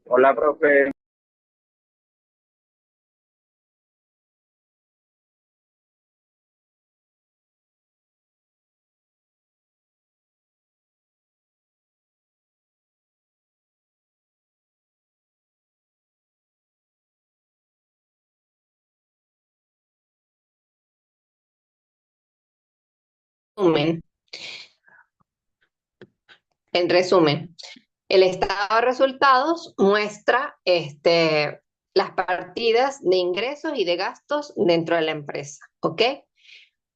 Hola, profe. Resumen, en resumen, el estado de resultados muestra las partidas de ingresos y de gastos dentro de la empresa, ¿ok?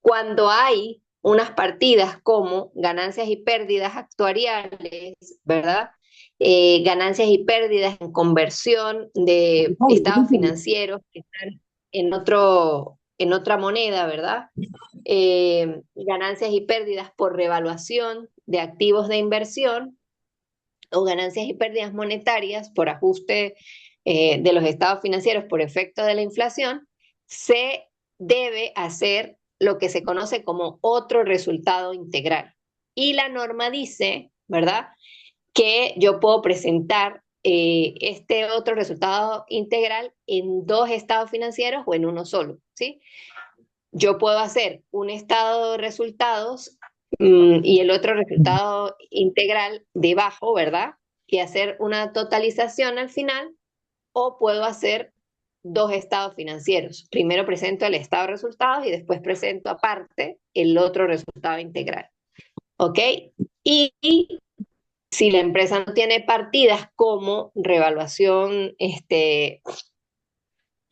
Cuando hay unas partidas como ganancias y pérdidas actuariales, ¿verdad? Ganancias y pérdidas en conversión de estados financieros que están en otra moneda, ¿verdad? Ganancias y pérdidas por revaluación de activos de inversión o ganancias y pérdidas monetarias por ajuste de los estados financieros por efecto de la inflación, se debe hacer lo que se conoce como otro resultado integral. Y la norma dice, ¿verdad?, que yo puedo presentar este otro resultado integral en dos estados financieros o en uno solo, ¿sí? Yo puedo hacer un estado de resultados y el otro resultado integral debajo, ¿verdad? Y hacer una totalización al final, o puedo hacer dos estados financieros. Primero presento el estado de resultados y después presento aparte el otro resultado integral. ¿Ok? Y si la empresa no tiene partidas como revaluación,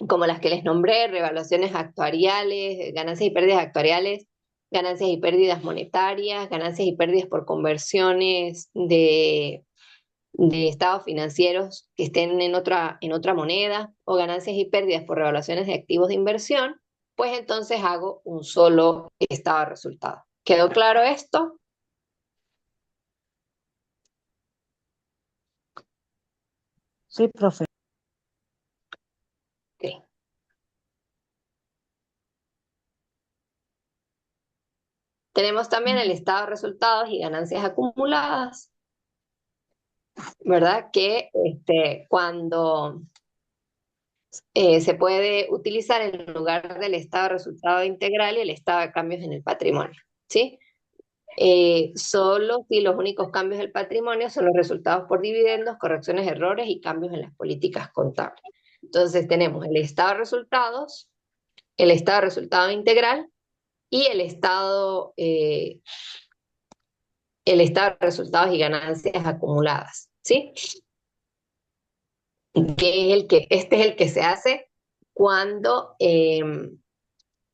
como las que les nombré, revaluaciones actuariales, ganancias y pérdidas actuariales, ganancias y pérdidas monetarias, ganancias y pérdidas por conversiones de estados financieros que estén en otra moneda, o ganancias y pérdidas por revaluaciones de activos de inversión, pues entonces hago un solo estado de resultado. ¿Quedó claro esto? Sí, profe. Ok. Tenemos también el estado de resultados y ganancias acumuladas, ¿verdad? Que cuando se puede utilizar en lugar del estado de resultado integral y el estado de cambios en el patrimonio, ¿sí? Solo si los únicos cambios del patrimonio son los resultados por dividendos, correcciones, errores y cambios en las políticas contables. Entonces tenemos el estado de resultados, el estado de resultado integral y el estado de resultados y ganancias acumuladas, ¿sí? Este es el que se hace cuando,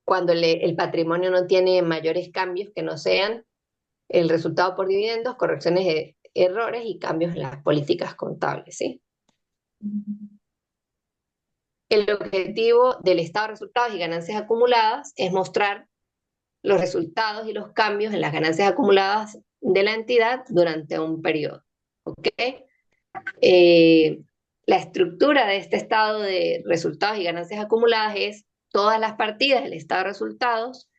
cuando el patrimonio no tiene mayores cambios que no sean el resultado por dividendos, correcciones de errores y cambios en las políticas contables, ¿sí? El objetivo del estado de resultados y ganancias acumuladas es mostrar los resultados y los cambios en las ganancias acumuladas de la entidad durante un periodo, ¿ok? Eh, la estructura de este estado de resultados y ganancias acumuladas es todas las partidas del estado de resultados,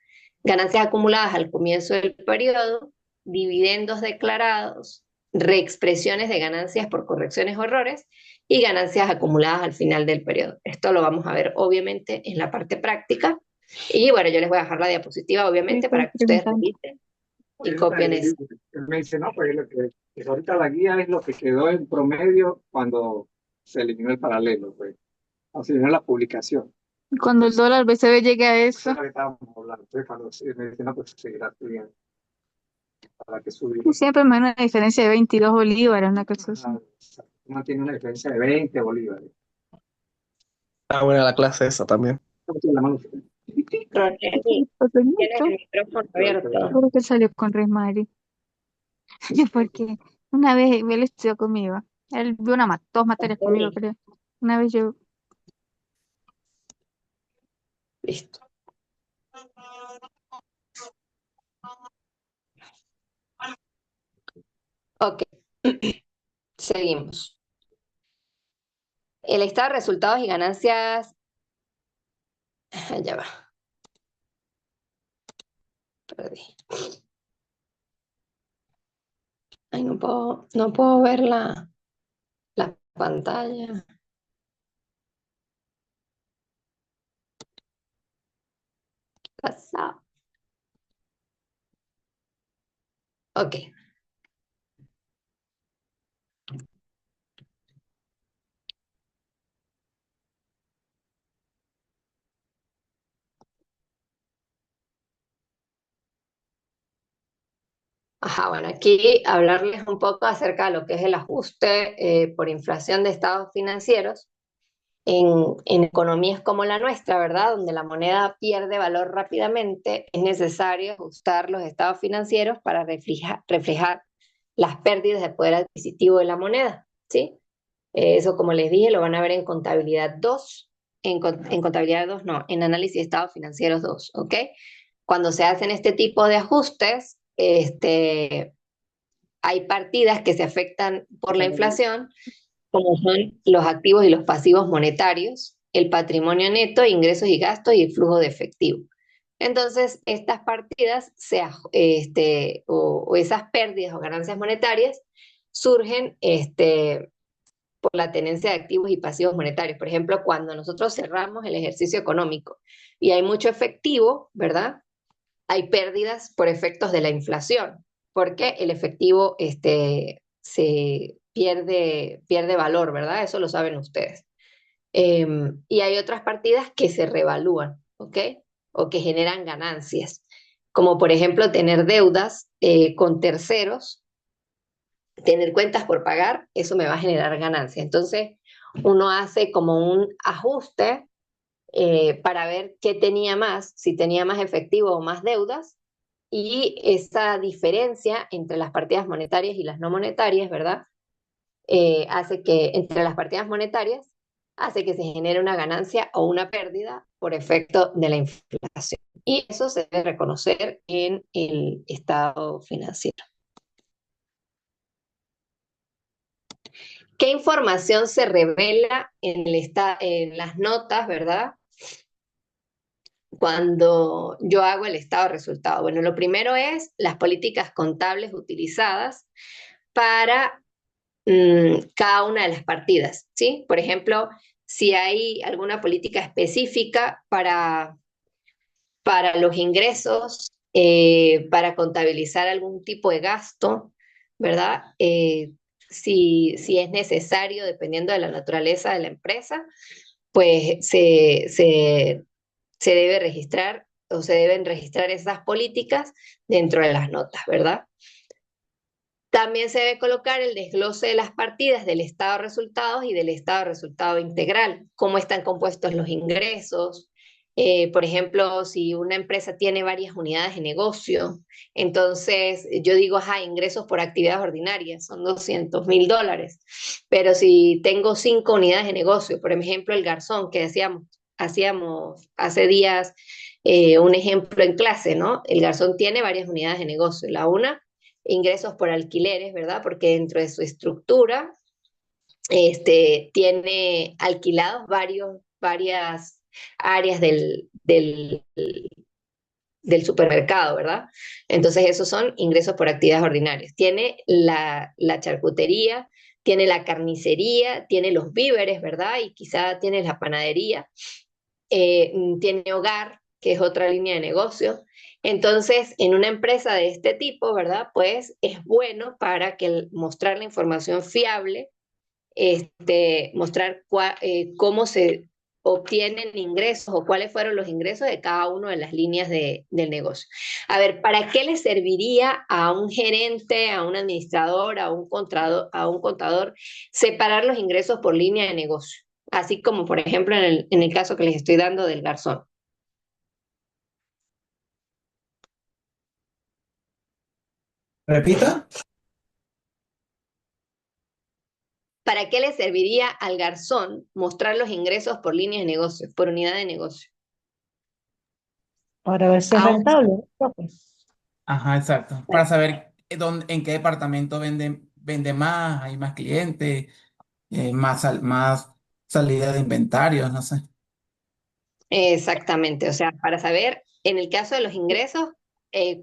ganancias acumuladas al comienzo del periodo, dividendos declarados, reexpresiones de ganancias por correcciones o errores y ganancias acumuladas al final del periodo. Esto lo vamos a ver obviamente en la parte práctica. Y bueno, yo les voy a dejar la diapositiva Sí, obviamente estoy para que ustedes preguntando. revisen y copien eso. Él me dice, no, pues que ahorita la guía es lo que quedó en promedio cuando se eliminó el paralelo, pues, o se eliminó la publicación. Cuando el dólar BCB llegue a Eso eso, es lo que estábamos hablando. Entonces, cuando me dice, no, pues se seguirá estudiando para que subir. siempre me da una diferencia de 22 bolívares, una cosa así. Uno tiene una diferencia de 20 bolívares. Ah, buena la clase esa también. ¿Cómo tiene la mano? Roseli, tienes el Pequeñito. micrófono abierto. Creo que salió con Resmari. Porque una vez él estudió conmigo. Él vio dos materias conmigo, Roseli, creo. Una vez yo, listo. Ok, seguimos. El estado de resultados y ganancias, ya va, perdí. Ay, no puedo ver la pantalla. ¿Qué pasa? Ok. Ajá, bueno, aquí hablarles un poco acerca de lo que es el ajuste por inflación de estados financieros en economías como la nuestra, ¿verdad? Donde la moneda pierde valor rápidamente, es necesario ajustar los estados financieros para reflejar las pérdidas de poder adquisitivo de la moneda, ¿sí? Eso, como les dije, lo van a ver en contabilidad 2, en contabilidad 2 no, en análisis de estados financieros 2, ¿ok? Cuando se hacen este tipo de ajustes, hay partidas que se afectan por la inflación, como son los activos y los pasivos monetarios, el patrimonio neto, ingresos y gastos y el flujo de efectivo. Entonces, estas partidas o esas pérdidas o ganancias monetarias surgen por la tenencia de activos y pasivos monetarios. Por ejemplo, cuando nosotros cerramos el ejercicio económico y hay mucho efectivo, ¿verdad? Hay pérdidas por efectos de la inflación, porque el efectivo se pierde valor, ¿verdad? Eso lo saben ustedes. Y hay otras partidas que se revalúan, ¿ok? O que generan ganancias, como por ejemplo tener deudas con terceros, tener cuentas por pagar, eso me va a generar ganancias. Entonces, uno hace como un ajuste para ver qué tenía más, si tenía más efectivo o más deudas, y esa diferencia entre las partidas monetarias y las no monetarias, ¿verdad? Hace que, entre las partidas monetarias, hace que se genere una ganancia o una pérdida por efecto de la inflación. Y eso se debe reconocer en el estado financiero. ¿Qué información se revela en las notas, verdad? Cuando yo hago el estado de resultado. Bueno, lo primero es las políticas contables utilizadas para cada una de las partidas, ¿sí? Por ejemplo, si hay alguna política específica para los ingresos, para contabilizar algún tipo de gasto, ¿verdad? Si es necesario, dependiendo de la naturaleza de la empresa, pues se debe registrar o se deben registrar esas políticas dentro de las notas, ¿verdad? También se debe colocar el desglose de las partidas del estado de resultados y del estado de resultado integral, cómo están compuestos los ingresos. Por ejemplo, si una empresa tiene varias unidades de negocio, entonces yo digo, ajá, ingresos por actividades ordinarias son $200,000, pero si tengo 5 unidades de negocio, por ejemplo, el garzón que hacíamos hace días un ejemplo en clase, ¿no? El garzón tiene varias unidades de negocio. La una, ingresos por alquileres, ¿verdad? Porque dentro de su estructura tiene alquilados varias áreas del supermercado, ¿verdad? Entonces esos son ingresos por actividades ordinarias. Tiene la charcutería, tiene la carnicería, tiene los víveres, ¿verdad? Y quizá tiene la panadería, tiene hogar, que es otra línea de negocio. Entonces, en una empresa de este tipo, ¿verdad? Pues es bueno para que mostrar la información fiable, mostrar cómo se obtienen ingresos o cuáles fueron los ingresos de cada una de las líneas del negocio. A ver, ¿para qué le serviría a un gerente, a un administrador, a un contador separar los ingresos por línea de negocio? Así como, por ejemplo, en el caso que les estoy dando del garzón. Repita. ¿Para qué le serviría al garzón mostrar los ingresos por línea de negocio, por unidad de negocio? Para ver si es A un- rentable, ¿no, profe? Ajá, exacto. Para saber en qué departamento vende más, hay más clientes, más salida de inventarios, no sé. Exactamente, o sea, para saber, en el caso de los ingresos,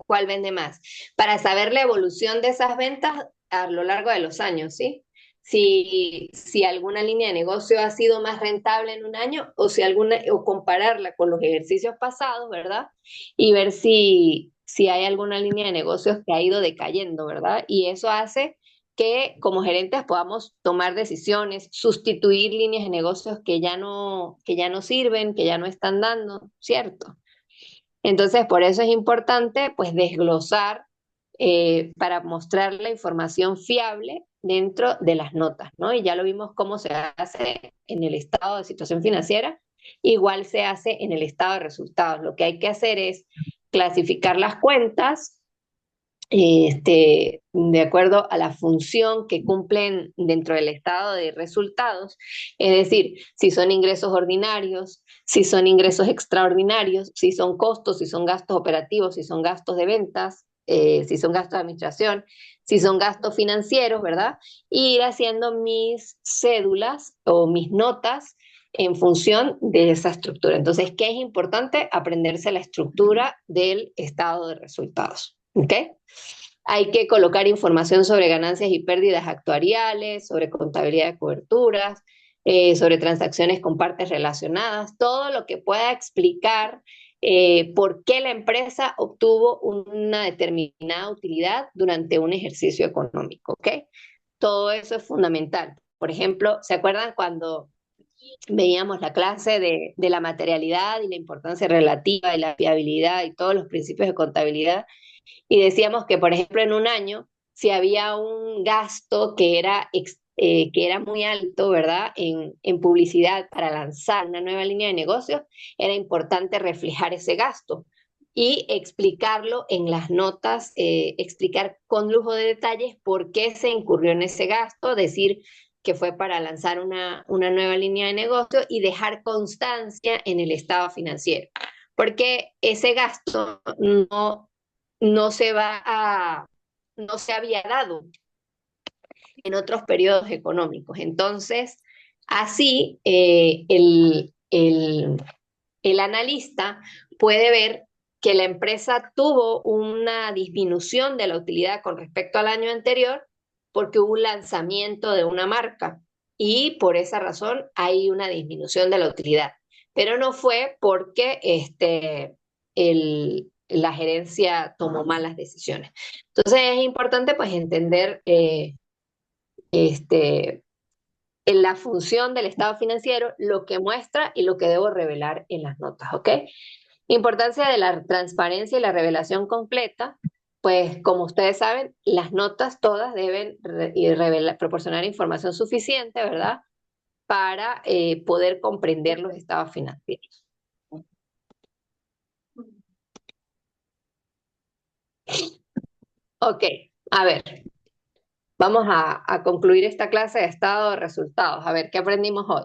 cuál vende más. Para saber la evolución de esas ventas a lo largo de los años, ¿sí? Si alguna línea de negocio ha sido más rentable en un año o si alguna, o compararla con los ejercicios pasados, ¿verdad? Y ver si hay alguna línea de negocios que ha ido decayendo, ¿verdad? Y eso hace que como gerentes podamos tomar decisiones, sustituir líneas de negocios que ya no sirven, que ya no están dando, ¿cierto? Entonces, por eso es importante, pues, desglosar para mostrar la información fiable dentro de las notas, ¿no? Y ya lo vimos cómo se hace en el estado de situación financiera, igual se hace en el estado de resultados. Lo que hay que hacer es clasificar las cuentas de acuerdo a la función que cumplen dentro del estado de resultados, es decir, si son ingresos ordinarios, si son ingresos extraordinarios, si son costos, si son gastos operativos, si son gastos de ventas, si son gastos de administración, si son gastos financieros, ¿verdad? Y ir haciendo mis cédulas o mis notas en función de esa estructura. Entonces, ¿qué es importante? Aprenderse la estructura del estado de resultados. ¿Ok? Hay que colocar información sobre ganancias y pérdidas actuariales, sobre contabilidad de coberturas, sobre transacciones con partes relacionadas, todo lo que pueda explicar por qué la empresa obtuvo una determinada utilidad durante un ejercicio económico, ¿ok? Todo eso es fundamental. Por ejemplo, ¿se acuerdan cuando veíamos la clase de la materialidad y la importancia relativa y la fiabilidad y todos los principios de contabilidad? Y decíamos que, por ejemplo, en un año, si había un gasto que era muy alto, ¿verdad? En publicidad para lanzar una nueva línea de negocios, era importante reflejar ese gasto y explicarlo en las notas, explicar con lujo de detalles por qué se incurrió en ese gasto, decir que fue para lanzar una nueva línea de negocio y dejar constancia en el estado financiero, porque ese gasto no se va a, no se había dado en otros periodos económicos. Entonces, así el analista puede ver que la empresa tuvo una disminución de la utilidad con respecto al año anterior porque hubo un lanzamiento de una marca y por esa razón hay una disminución de la utilidad. Pero no fue porque la gerencia tomó malas decisiones. Entonces es importante pues entender este, en la función del estado financiero, lo que muestra y lo que debo revelar en las notas, ¿ok? Importancia de la transparencia y la revelación completa, pues como ustedes saben, las notas todas deben proporcionar información suficiente, ¿verdad? Para poder comprender los estados financieros. Ok, a ver, vamos a concluir esta clase de estado de resultados. A ver, ¿qué aprendimos hoy?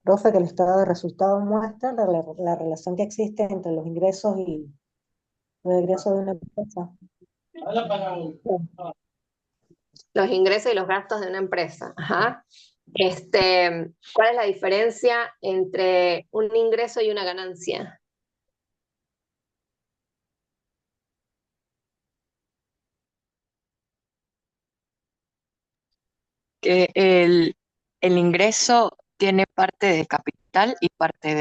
Profe, que el estado de resultados muestra la relación que existe entre los ingresos y los egresos de una empresa. Los ingresos y los gastos de una empresa. Ajá. ¿Cuál es la diferencia entre un ingreso y una ganancia? Que el ingreso tiene parte de capital y parte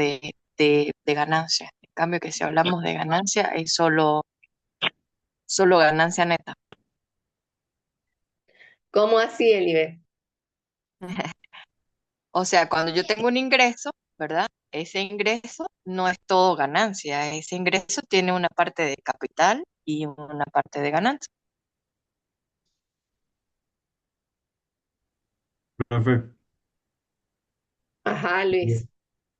de ganancia. En cambio, que si hablamos de ganancia, es solo ganancia neta. ¿Cómo así, Elibe? O sea, cuando yo tengo un ingreso, ¿verdad? Ese ingreso no es todo ganancia. Ese ingreso tiene una parte de capital y una parte de ganancia. Profe, Ajá, yo Luis.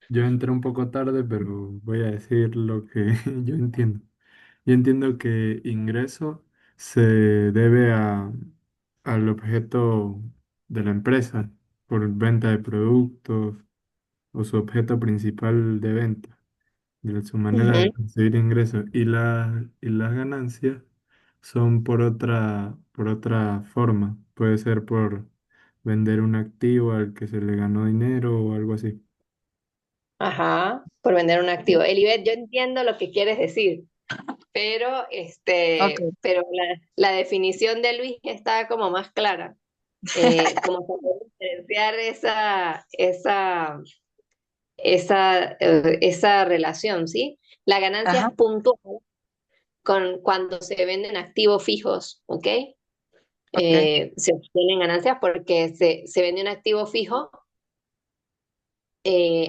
yo entré un poco tarde, pero voy a decir lo que yo entiendo. Yo entiendo que ingreso se debe al objeto de la empresa por venta de productos o su objeto principal de venta, de su manera de Ujú. conseguir ingresos. Y las ganancias son por otra forma. Puede ser por vender un activo al que se le ganó dinero o algo así. Ajá, por vender un activo. Elibet, yo entiendo lo que quieres decir, pero, Ok. pero la definición de Luis está como más clara, como se puede diferenciar esa relación, ¿sí? La ganancia Ajá, es puntual cuando se venden activos fijos, ¿ok? ok, Se obtienen ganancias porque se vende un activo fijo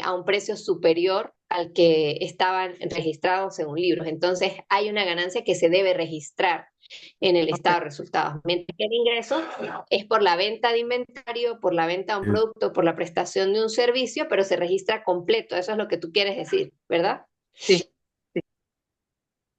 a un precio superior al que estaban registrados según libros. Entonces hay una ganancia que se debe registrar en el ok. estado de resultados. Mientras que el ingreso es por la venta de inventario, por la venta de un producto, por la prestación de un servicio, pero se registra completo. Eso es lo que tú quieres decir, ¿verdad? Sí, sí.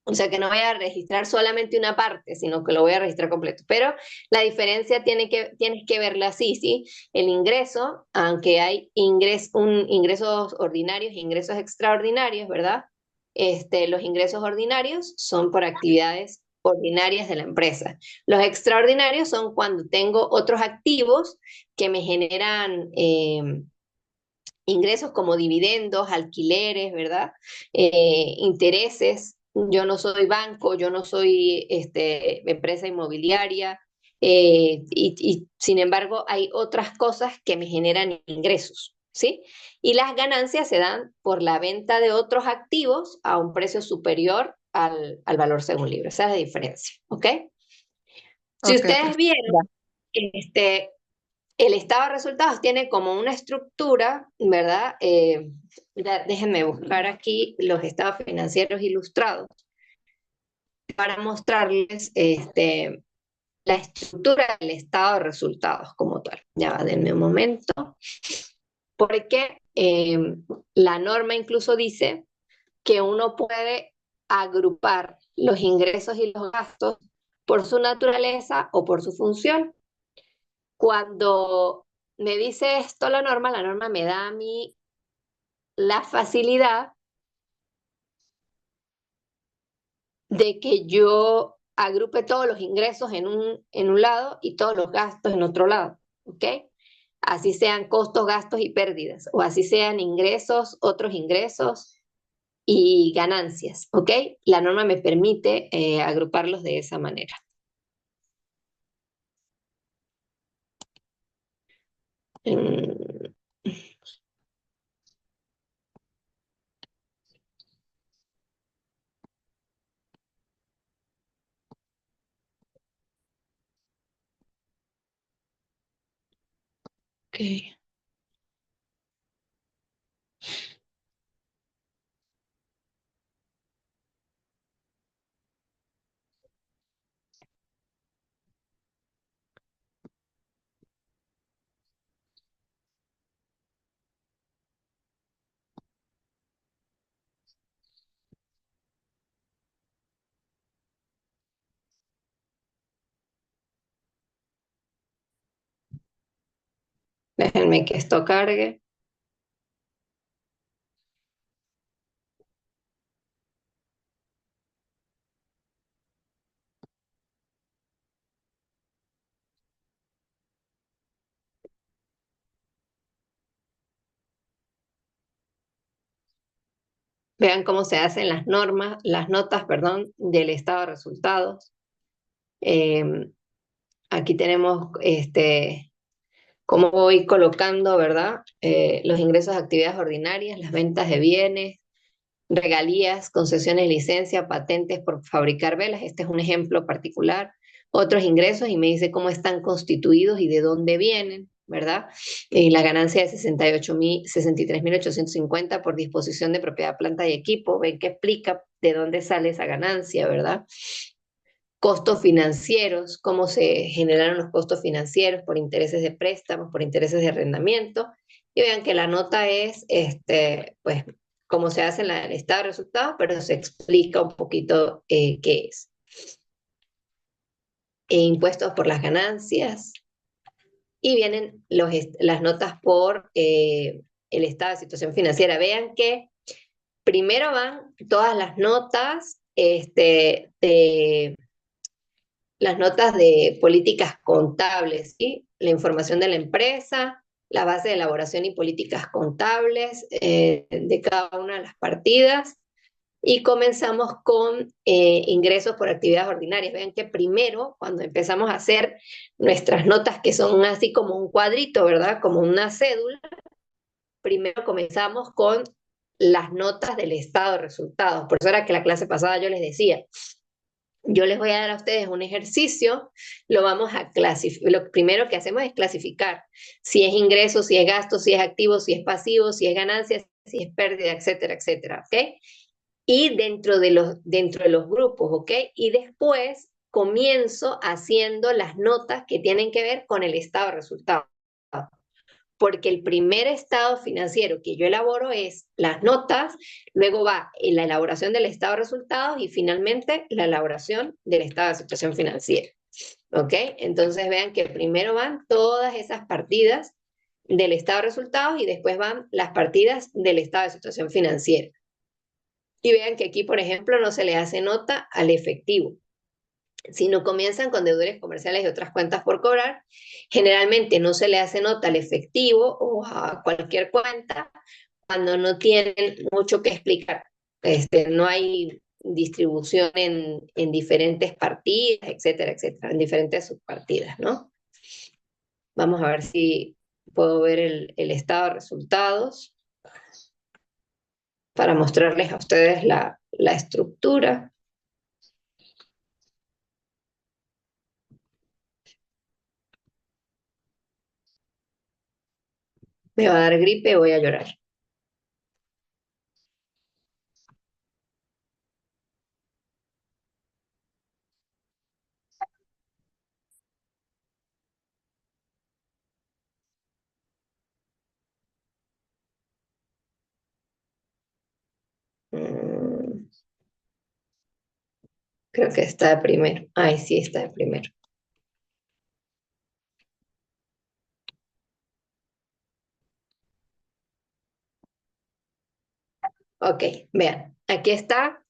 O sea, que no voy a registrar solamente una parte, sino que lo voy a registrar completo. Pero la diferencia tienes que verla así, ¿sí? El ingreso, aunque hay ingresos ordinarios e ingresos extraordinarios, ¿verdad? Los ingresos ordinarios son por actividades ordinarias de la empresa. Los extraordinarios son cuando tengo otros activos que me generan ingresos como dividendos, alquileres, ¿verdad? Intereses. Yo no soy banco, yo no soy empresa inmobiliaria, y sin embargo hay otras cosas que me generan ingresos, ¿sí? Y las ganancias se dan por la venta de otros activos a un precio superior al valor según libro. Esa es la diferencia, ¿ok? Si Ok, ustedes perfecto. vieron, Ya. este, el estado de resultados tiene como una estructura, ¿verdad? Déjenme buscar aquí los estados financieros ilustrados para mostrarles la estructura del estado de resultados como tal. Ya va, denme un momento, porque la norma incluso dice que uno puede agrupar los ingresos y los gastos por su naturaleza o por su función. Cuando me dice esto la norma me da a mí la facilidad de que yo agrupe todos los ingresos en un lado y todos los gastos en otro lado, ¿ok? Así sean costos, gastos y pérdidas, o así sean ingresos, otros ingresos y ganancias, ¿ok? La norma me permite agruparlos de esa manera. Mm, ok. Déjenme que esto cargue. Vean cómo se hacen las normas, las notas, perdón, del estado de resultados. Eh, Aquí tenemos cómo voy colocando, ¿verdad? Los ingresos de actividades ordinarias, las ventas de bienes, regalías, concesiones, licencia, patentes por fabricar velas. Este es un ejemplo particular. Otros ingresos y me dice cómo están constituidos y de dónde vienen, ¿verdad? La ganancia de 63.850 por disposición de propiedad, planta y equipo. Ven que explica de dónde sale esa ganancia, ¿verdad? Costos financieros, cómo se generaron los costos financieros por intereses de préstamos, por intereses de arrendamiento. Y vean que la nota es, pues, cómo se hace en el estado de resultados, pero se explica un poquito qué es. Impuestos por las ganancias. Y vienen las notas por el estado de situación financiera. Vean que primero van todas las notas de políticas contables, ¿sí? La información de la empresa, la base de elaboración y políticas contables de cada una de las partidas, Y comenzamos con ingresos por actividades ordinarias. Vean que primero, cuando empezamos a hacer nuestras notas, que son así como un cuadrito, ¿verdad? Como una cédula, primero comenzamos con las notas del estado de resultados. Por eso era que la clase pasada yo les decía, yo les voy a dar a ustedes un ejercicio, lo vamos a clasificar. Lo primero que hacemos es clasificar si es ingreso, si es gasto, si es activo, si es pasivo, si es ganancia, si es pérdida, etcétera, etcétera, ¿ok? Y dentro de los grupos, ¿ok? Y después comienzo haciendo las notas que tienen que ver con el estado de resultados. Porque el primer estado financiero que yo elaboro es las notas, luego va en la elaboración del estado de resultados y finalmente la elaboración del estado de situación financiera. ¿Ok? Entonces vean que primero van todas esas partidas del estado de resultados y después van las partidas del estado de situación financiera. Y vean que aquí, por ejemplo, no se le hace nota al efectivo. Si no comienzan con deudores comerciales y otras cuentas por cobrar, generalmente no se le hace nota al efectivo o a cualquier cuenta cuando no tienen mucho que explicar. No hay distribución en diferentes partidas, etcétera, etcétera, en diferentes subpartidas, ¿no? Vamos a ver si puedo ver el estado de resultados para mostrarles a ustedes la estructura. Me va a dar gripe, voy a llorar. Mm, Creo que está de primero. Ay, sí, está de primero. Ok, vean, aquí está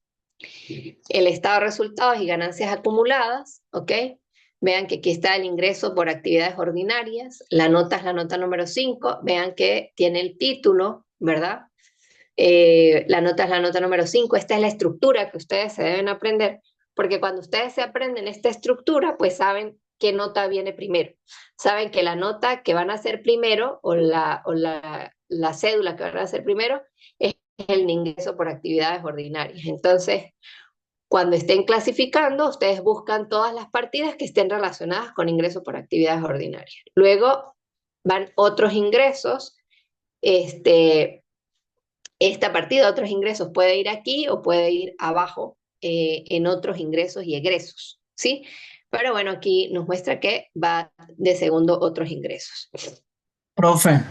el estado de resultados y ganancias acumuladas, ¿ok? Vean que aquí está el ingreso por actividades ordinarias, la nota es la nota número 5, vean que tiene el título, ¿verdad? La nota es la nota número 5, esta es la estructura que ustedes se deben aprender, porque cuando ustedes se aprenden esta estructura, pues saben qué nota viene primero. Saben que la nota que van a hacer primero o la cédula que van a hacer primero es el ingreso por actividades ordinarias. Entonces, cuando estén clasificando, ustedes buscan todas las partidas que estén relacionadas con ingreso por actividades ordinarias. Luego van otros ingresos. Esta partida, otros ingresos, puede ir aquí o puede ir abajo en otros ingresos y egresos, ¿sí? Pero bueno, aquí nos muestra que va de segundo otros ingresos. Profe,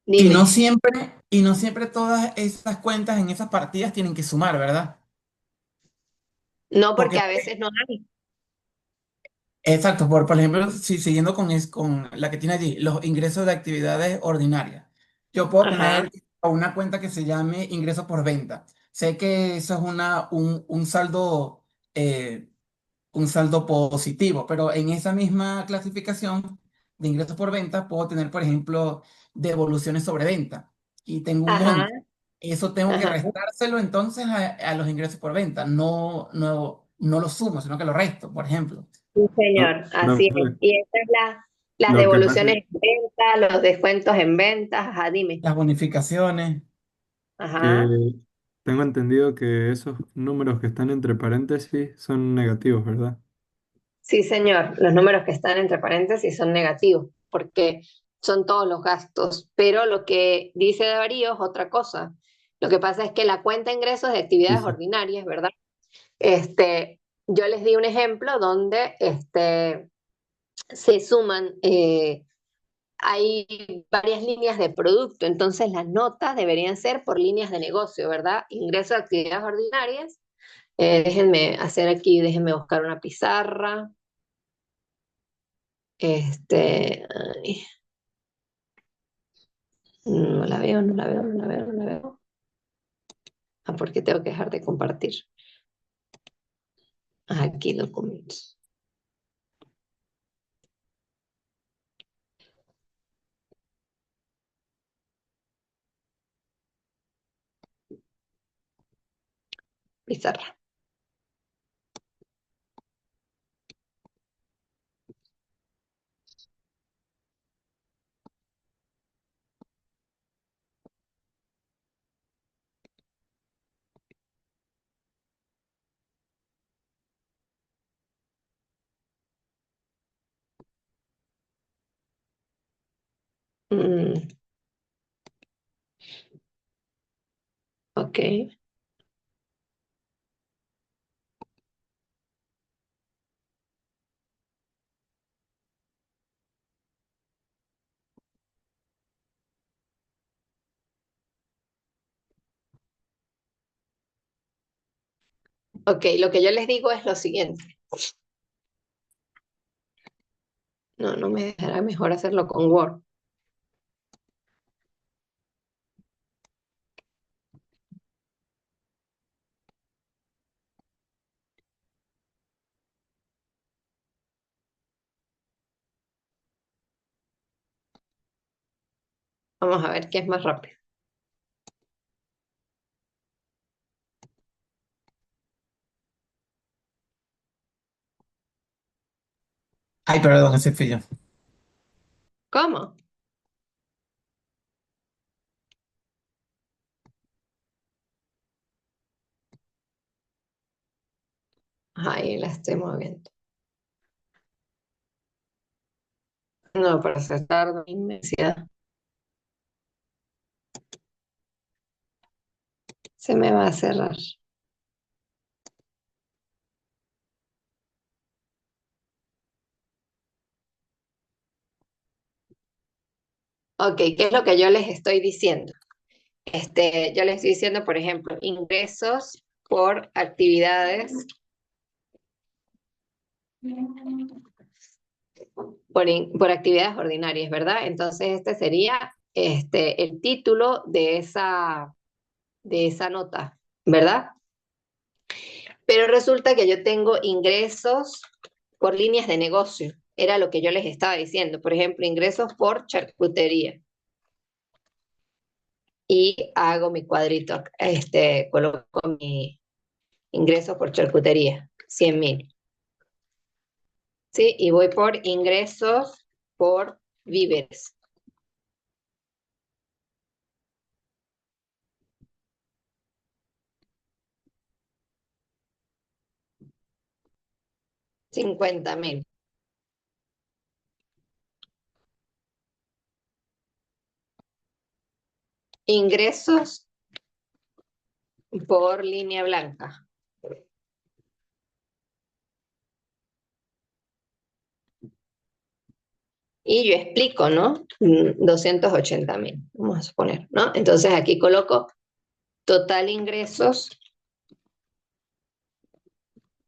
Dime, y no siempre todas esas cuentas en esas partidas tienen que sumar, ¿verdad? no porque Porque, a veces no hay. exacto, por ejemplo, si siguiendo con la que tiene allí, los ingresos de actividades ordinarias. Yo puedo Ajá, tener una cuenta que se llame ingreso por venta. Sé que eso es eh, un saldo positivo, pero en esa misma clasificación de ingresos por venta puedo tener, por ejemplo, devoluciones sobre venta y tengo un ajá, monto. Eso tengo que ajá. restárselo entonces a los ingresos por venta. No lo sumo, sino que lo resto, por ejemplo. Sí, No, señor, así es. profe, Y estas es las lo que pasa devoluciones es en venta, los descuentos en ventas, ajá, dime. Las bonificaciones. Ajá. que tengo entendido que esos números que están entre paréntesis son negativos, ¿verdad? Sí, señor, los números que están entre paréntesis son negativos porque son todos los gastos, pero lo que dice Darío es otra cosa. Lo que pasa es que la cuenta de ingresos de Sí, actividades sí. ordinarias, ¿verdad? Yo les di un ejemplo donde se suman, hay varias líneas de producto, entonces las notas deberían ser por líneas de negocio, ¿verdad? Ingreso de actividades ordinarias. Déjenme hacer aquí, déjenme buscar una pizarra. Ay, no la veo, no la veo, no la veo, no la veo. Ah, ¿por qué tengo que dejar de compartir? Ah, aquí documentos. pizarra. Mm, ok. Ok, lo que yo les digo es lo siguiente. No me dejará mejor hacerlo con Word. Vamos a ver qué es más rápido. Ay, perdón, ese fui yo. ¿Cómo? Ahí la estoy moviendo. No, para aceptar de inmensidad. Se me va a cerrar. Ok, ¿qué es lo que yo les estoy diciendo? Yo les estoy diciendo, por ejemplo, ingresos por actividades, por actividades ordinarias, ¿verdad? Entonces, este sería el título de esa nota, ¿verdad? Pero resulta que yo tengo ingresos por líneas de negocio. Era lo que yo les estaba diciendo. Por ejemplo, ingresos por charcutería. Y hago mi cuadrito, coloco mi ingresos por charcutería, 100.000. ¿Sí? Y voy por ingresos por víveres. $50.000. Ingresos por línea blanca. Y yo explico, ¿no? 280.000, vamos a suponer, ¿no? Entonces aquí coloco total ingresos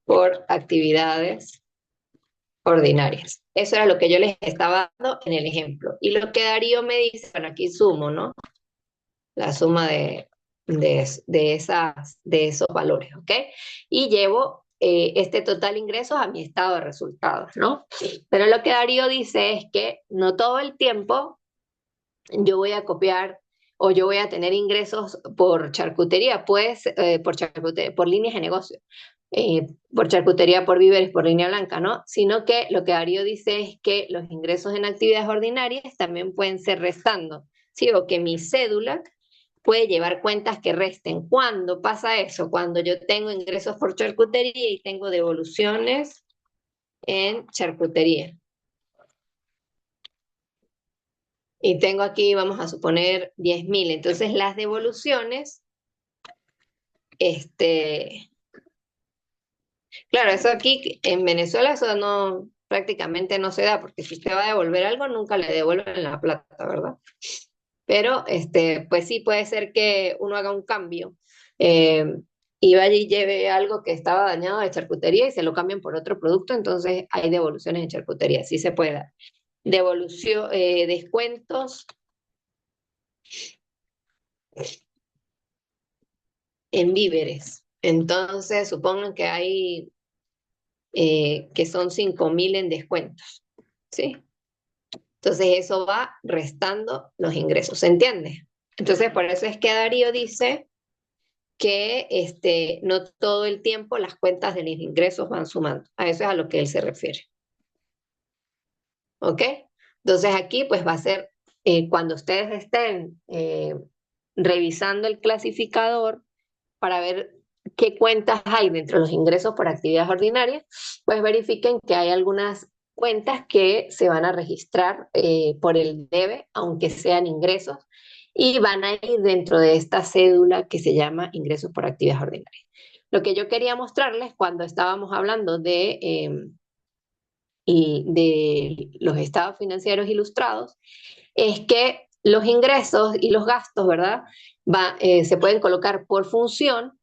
por actividades ordinarias. Eso era lo que yo les estaba dando en el ejemplo. Y lo que Darío me dice, bueno, aquí sumo, ¿no? La suma de esos valores, ¿ok? Y llevo este total ingresos a mi estado de resultados, ¿no? Pero lo que Darío dice es que no todo el tiempo yo voy a copiar o yo voy a tener ingresos por charcutería, pues por líneas de negocio, por charcutería, por víveres, por línea blanca, ¿no? Sino que lo que Darío dice es que los ingresos en actividades ordinarias también pueden ser restando, ¿sí? O que mi cédula puede llevar cuentas que resten. ¿Cuándo pasa eso? Cuando yo tengo ingresos por charcutería y tengo devoluciones en charcutería. Y tengo aquí, vamos a suponer, 10.000. Entonces las devoluciones, claro, eso aquí en Venezuela eso no, prácticamente no se da, porque si usted va a devolver algo, nunca le devuelven la plata, ¿verdad? Pero pues sí puede ser que uno haga un cambio eh, y vaya y lleve algo que estaba dañado de charcutería y se lo cambien por otro producto, entonces hay devoluciones en charcutería, sí se puede dar. Devolución, descuentos en víveres. Entonces, supongan que hay que son 5.000 en descuentos, ¿sí? Entonces eso va restando los ingresos, ¿se entiende? Entonces por eso es que Darío dice que no todo el tiempo las cuentas de los ingresos van sumando. A eso es a lo que él se refiere. ¿Ok? Entonces aquí pues va a ser, cuando ustedes estén revisando el clasificador para ver qué cuentas hay dentro de los ingresos por actividades ordinarias, pues verifiquen que hay algunas cuentas que se van a registrar por el debe, aunque sean ingresos, y van a ir dentro de esta cédula que se llama ingresos por actividades ordinarias. Lo que yo quería mostrarles cuando estábamos hablando de los estados financieros ilustrados es que los ingresos y los gastos, ¿verdad? Se pueden colocar por función,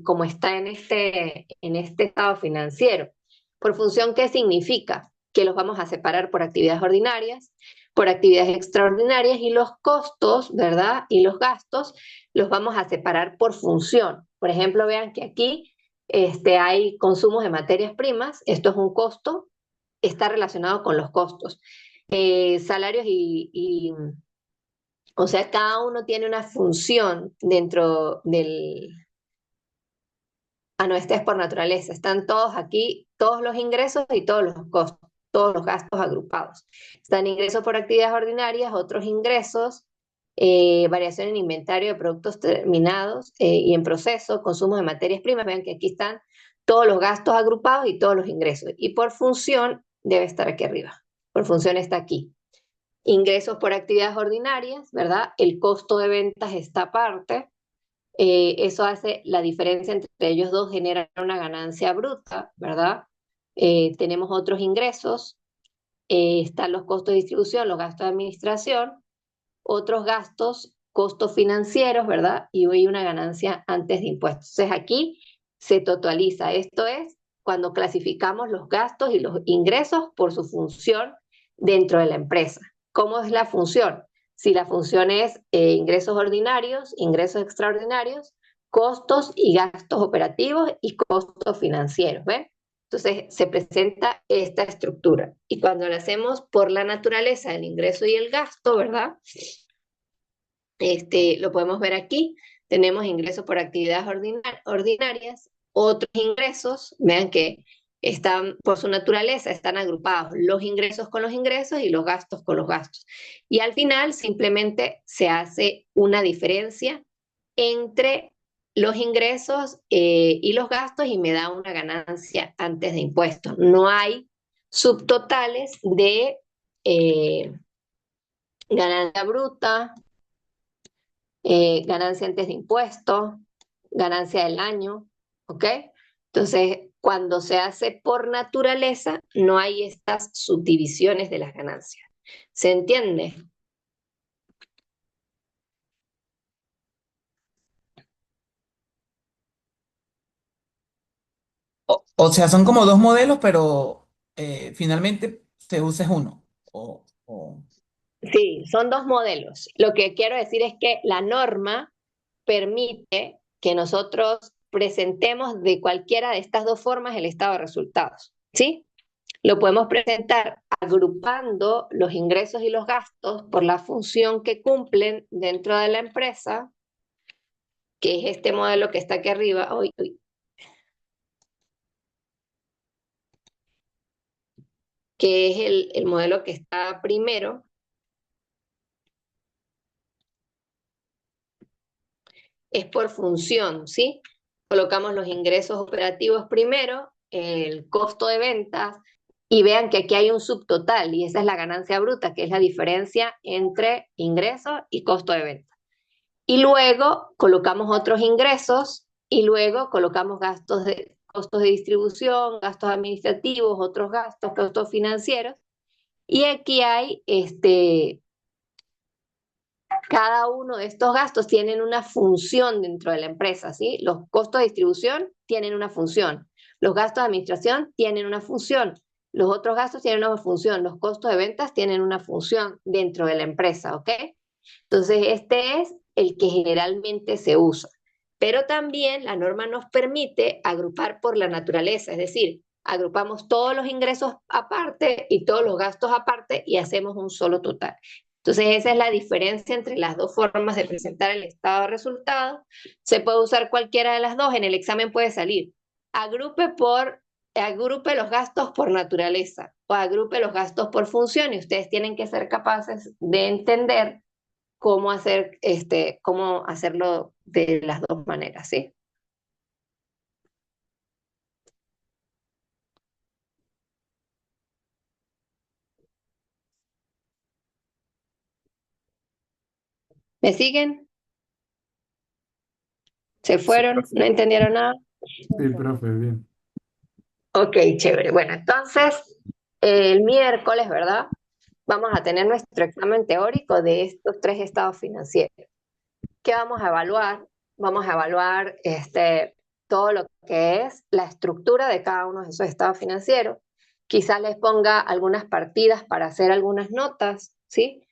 como está en este estado financiero. ¿Por función qué significa? Que los vamos a separar por actividades ordinarias, por actividades extraordinarias, y los costos, ¿verdad? Y los gastos los vamos a separar por función. Por ejemplo, vean que aquí hay consumos de materias primas, esto es un costo, está relacionado con los costos. Salarios o sea, cada uno tiene una función dentro del... Ah, no, este es por naturaleza. Están todos aquí, todos los ingresos y todos los costos, todos los gastos agrupados. Están ingresos por actividades ordinarias, otros ingresos, variación en inventario de productos terminados y en proceso, consumo de materias primas. Vean que aquí están todos los gastos agrupados y todos los ingresos. Y por función debe estar aquí arriba. Por función está aquí. Ingresos por actividades ordinarias, ¿verdad? El costo de ventas está aparte. Eso hace la diferencia entre ellos dos, genera una ganancia bruta, ¿verdad? Tenemos otros ingresos, están los costos de distribución, los gastos de administración, otros gastos, costos financieros, ¿verdad? Y hoy una ganancia antes de impuestos. Entonces aquí se totaliza, esto es cuando clasificamos los gastos y los ingresos por su función dentro de la empresa. ¿Cómo es la función? Si la función es ingresos ordinarios, ingresos extraordinarios, costos y gastos operativos y costos financieros, ¿ven? Entonces se presenta esta estructura. Y cuando lo hacemos por la naturaleza del ingreso y el gasto, ¿verdad? Lo podemos ver aquí. Tenemos ingresos por actividades ordinarias, otros ingresos, vean que están por su naturaleza, están agrupados los ingresos con los ingresos y los gastos con los gastos. Y al final simplemente se hace una diferencia entre los ingresos y los gastos y me da una ganancia antes de impuestos. No hay subtotales de ganancia bruta, ganancia antes de impuestos, ganancia del año, ¿ok? Entonces, cuando se hace por naturaleza, no hay estas subdivisiones de las ganancias. ¿Se entiende? O sea, son como dos modelos, pero finalmente se usa es uno. Sí, son dos modelos. Lo que quiero decir es que la norma permite que nosotros presentemos de cualquiera de estas dos formas el estado de resultados, ¿sí? Lo podemos presentar agrupando los ingresos y los gastos por la función que cumplen dentro de la empresa, que es este modelo que está aquí arriba, que es el modelo que está primero. Es por función, ¿sí? Colocamos los ingresos operativos primero, el costo de ventas, y vean que aquí hay un subtotal, y esa es la ganancia bruta, que es la diferencia entre ingresos y costo de venta. Y luego colocamos otros ingresos, y luego colocamos costos de distribución, gastos administrativos, otros gastos, costos financieros, y aquí hay cada uno de estos gastos tienen una función dentro de la empresa, ¿sí? Los costos de distribución tienen una función, los gastos de administración tienen una función, los otros gastos tienen una función, los costos de ventas tienen una función dentro de la empresa, ¿ok? Entonces, este es el que generalmente se usa. Pero también la norma nos permite agrupar por la naturaleza, es decir, agrupamos todos los ingresos aparte y todos los gastos aparte y hacemos un solo total. Entonces, esa es la diferencia entre las dos formas de presentar el estado de resultados. Se puede usar cualquiera de las dos, en el examen puede salir. Agrupe los gastos por naturaleza o agrupe los gastos por función y ustedes tienen que ser capaces de entender cómo hacerlo de las dos maneras, ¿sí? ¿Me siguen? ¿Se Sí, fueron? profe. ¿No entendieron nada? Sí, profe, bien. Ok, chévere. Bueno, entonces, el miércoles, ¿verdad? Vamos a tener nuestro examen teórico de estos 3 estados financieros. ¿Qué vamos a evaluar? Vamos a evaluar todo lo que es la estructura de cada uno de esos estados financieros. Quizás les ponga algunas partidas para hacer algunas notas, ¿sí?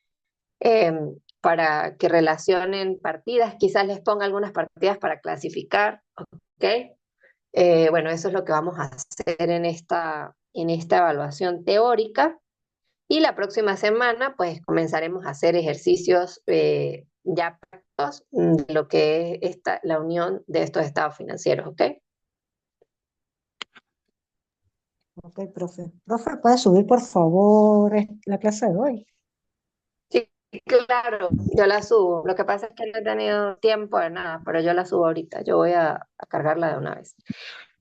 Para que relacionen partidas. Quizás les ponga algunas partidas para clasificar, ¿ok? Bueno, eso es lo que vamos a hacer en esta evaluación teórica. Y la próxima semana, pues comenzaremos a hacer ejercicios ya prácticos de lo que es la unión de estos estados financieros, ¿ok? Ok, profe. Profe, ¿puede subir por favor la clase de hoy? Sí, claro, yo la subo. Lo que pasa es que no he tenido tiempo de nada, pero yo la subo ahorita. Yo voy a cargarla de una vez.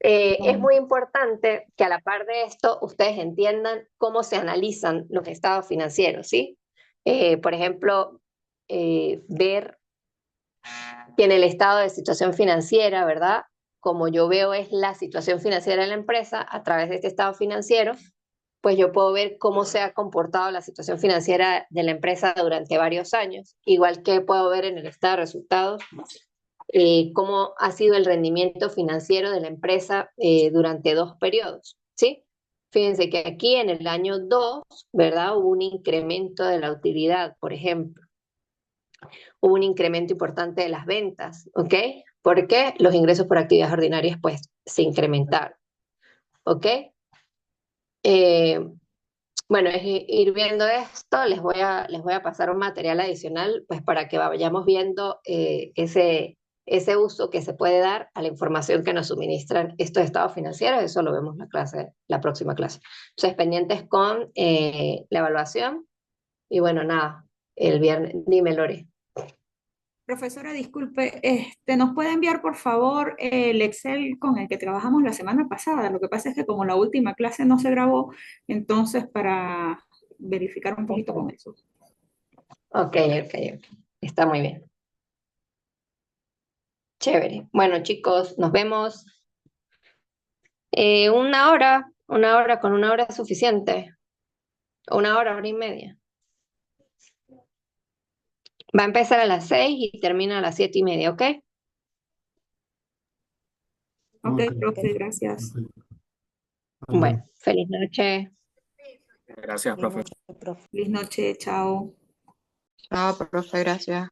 Es muy importante que a la par de esto ustedes entiendan cómo se analizan los estados financieros, ¿sí? Por ejemplo, ver que en el estado de situación financiera, ¿verdad? Como yo veo es la situación financiera de la empresa a través de este estado financiero, pues yo puedo ver cómo se ha comportado la situación financiera de la empresa durante varios años, igual que puedo ver en el estado de resultados cómo ha sido el rendimiento financiero de la empresa durante 2 periodos, ¿sí? Fíjense que aquí en el año 2, ¿verdad? Hubo un incremento de la utilidad, por ejemplo. Hubo un incremento importante de las ventas, ¿ok? Porque los ingresos por actividades ordinarias, pues, se incrementaron, ¿ok? Eh, bueno, es ir viendo esto, les voy a pasar un material adicional, pues para que vayamos viendo ese uso que se puede dar a la información que nos suministran estos estados financieros, eso lo vemos en la próxima clase. Entonces, pendientes con la evaluación, y bueno, nada, el viernes, dime Lore. Profesora, disculpe, ¿nos puede enviar por favor el Excel con el que trabajamos la semana pasada? Lo que pasa es que como la última clase no se grabó, entonces para verificar un poquito con eso. Ok, está muy bien. Chévere. Bueno, chicos, nos vemos. Una hora, con una hora es suficiente. Hora y media. Va a empezar a las 6 y termina a las 7:30, ¿ok? Ok, Ok, profe, gracias. perfecto. Bueno, Adiós. feliz noche. Gracias, Buenas profe. noches, profe. Feliz noche, chao. Chao, profe, gracias.